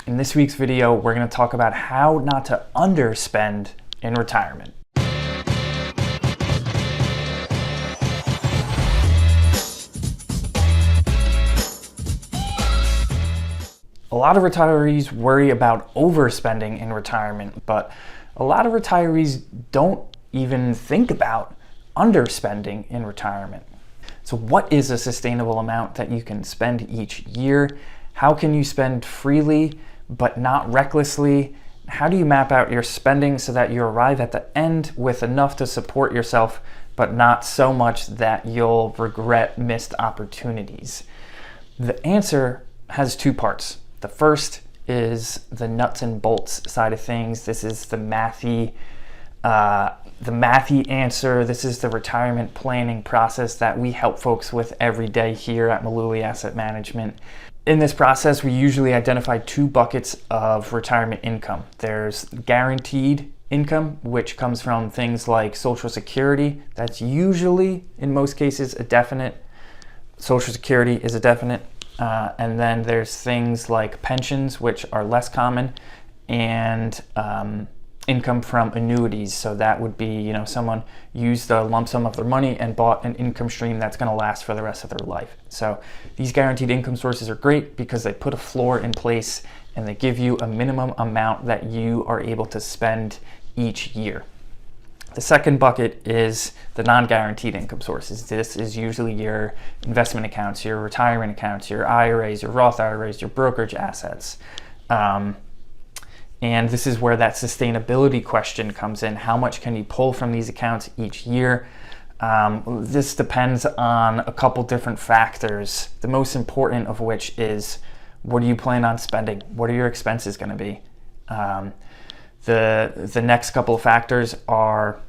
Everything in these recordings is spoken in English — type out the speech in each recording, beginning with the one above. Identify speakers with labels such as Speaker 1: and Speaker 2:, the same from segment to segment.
Speaker 1: In this week's video, we're going to talk about how not to underspend in retirement. A lot of retirees worry about overspending in retirement, but a lot of retirees don't even think about underspending in retirement. So what is a sustainable amount that you can spend each year? How can you spend freely but not recklessly? How do you map out your spending so that you arrive at the end with enough to support yourself, but not so much that you'll regret missed opportunities? The answer has two parts. The first is the nuts and bolts side of things. This is the mathy answer. This is the retirement planning process that we help folks with every day here at Mullooly Asset Management. In this process, we usually identify two buckets of retirement income. There's guaranteed income, which comes from things like Social Security. That's usually, in most cases, a definite. Social Security is a definite. And then there's things like pensions, which are less common, and income from annuities. So that would be, someone used a lump sum of their money and bought an income stream that's going to last for the rest of their life. So these guaranteed income sources are great because they put a floor in place and they give you a minimum amount that you are able to spend each year. The second bucket is the non-guaranteed income sources. This is usually your investment accounts, your retirement accounts, your IRAs, your Roth IRAs, your brokerage assets. And this is where that sustainability question comes in. How much can you pull from these accounts each year? This depends on a couple different factors, the most important of which is, what do you plan on spending? What are your expenses going to be? The next couple of factors are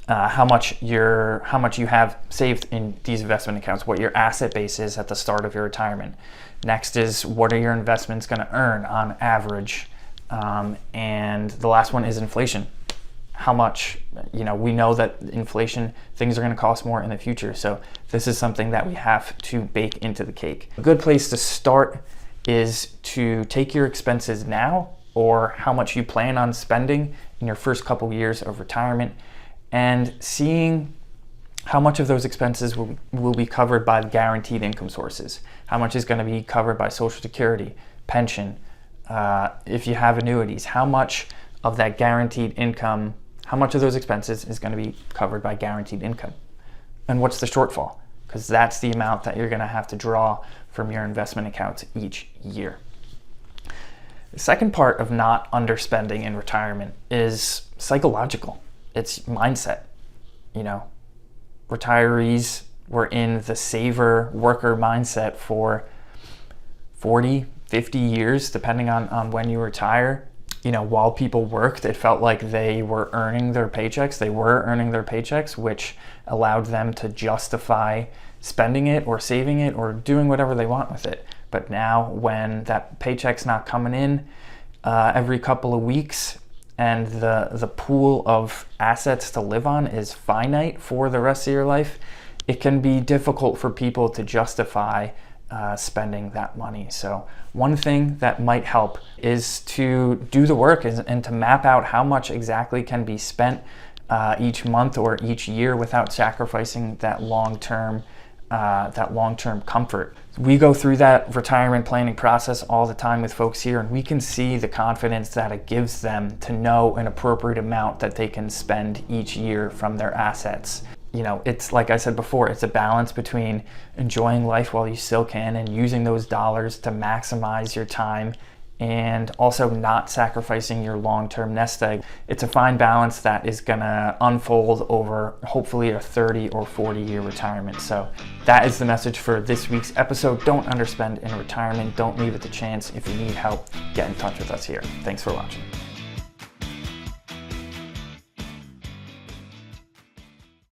Speaker 1: how much you have saved in these investment accounts, what your asset base is at the start of your retirement. Next is, what are your investments going to earn on average? And the last one is inflation. How much, we know that inflation, things are going to cost more in the future. So this is something that we have to bake into the cake. A good place to start is to take your expenses now, or how much you plan on spending in your first couple years of retirement, and seeing how much of those expenses will be covered by guaranteed income sources. How much is going to be covered by Social Security, pension, if you have annuities, how much of that guaranteed income, how much of those expenses is going to be covered by guaranteed income? And what's the shortfall? Because that's the amount that you're going to have to draw from your investment accounts each year. The second part of not underspending in retirement is psychological. It's mindset. Retirees were in the saver worker mindset for 40, 50 years, depending on when you retire. While people worked, it felt like they were earning their paychecks. They were earning their paychecks, which allowed them to justify spending it or saving it or doing whatever they want with it. But now, when that paycheck's not coming in every couple of weeks, and the pool of assets to live on is finite for the rest of your life, it can be difficult for people to justify spending that money. So one thing that might help is to do the work and to map out how much exactly can be spent each month or each year without sacrificing that long-term comfort. We go through that retirement planning process all the time with folks here, and we can see the confidence that it gives them to know an appropriate amount that they can spend each year from their assets. It's like I said before, it's a balance between enjoying life while you still can and using those dollars to maximize your time, and also not sacrificing your long-term nest egg. It's a fine balance that is gonna unfold over hopefully a 30 or 40-year retirement. So that is the message for this week's episode. Don't underspend in retirement. Don't leave it to chance. If you need help, get in touch with us here. Thanks for watching.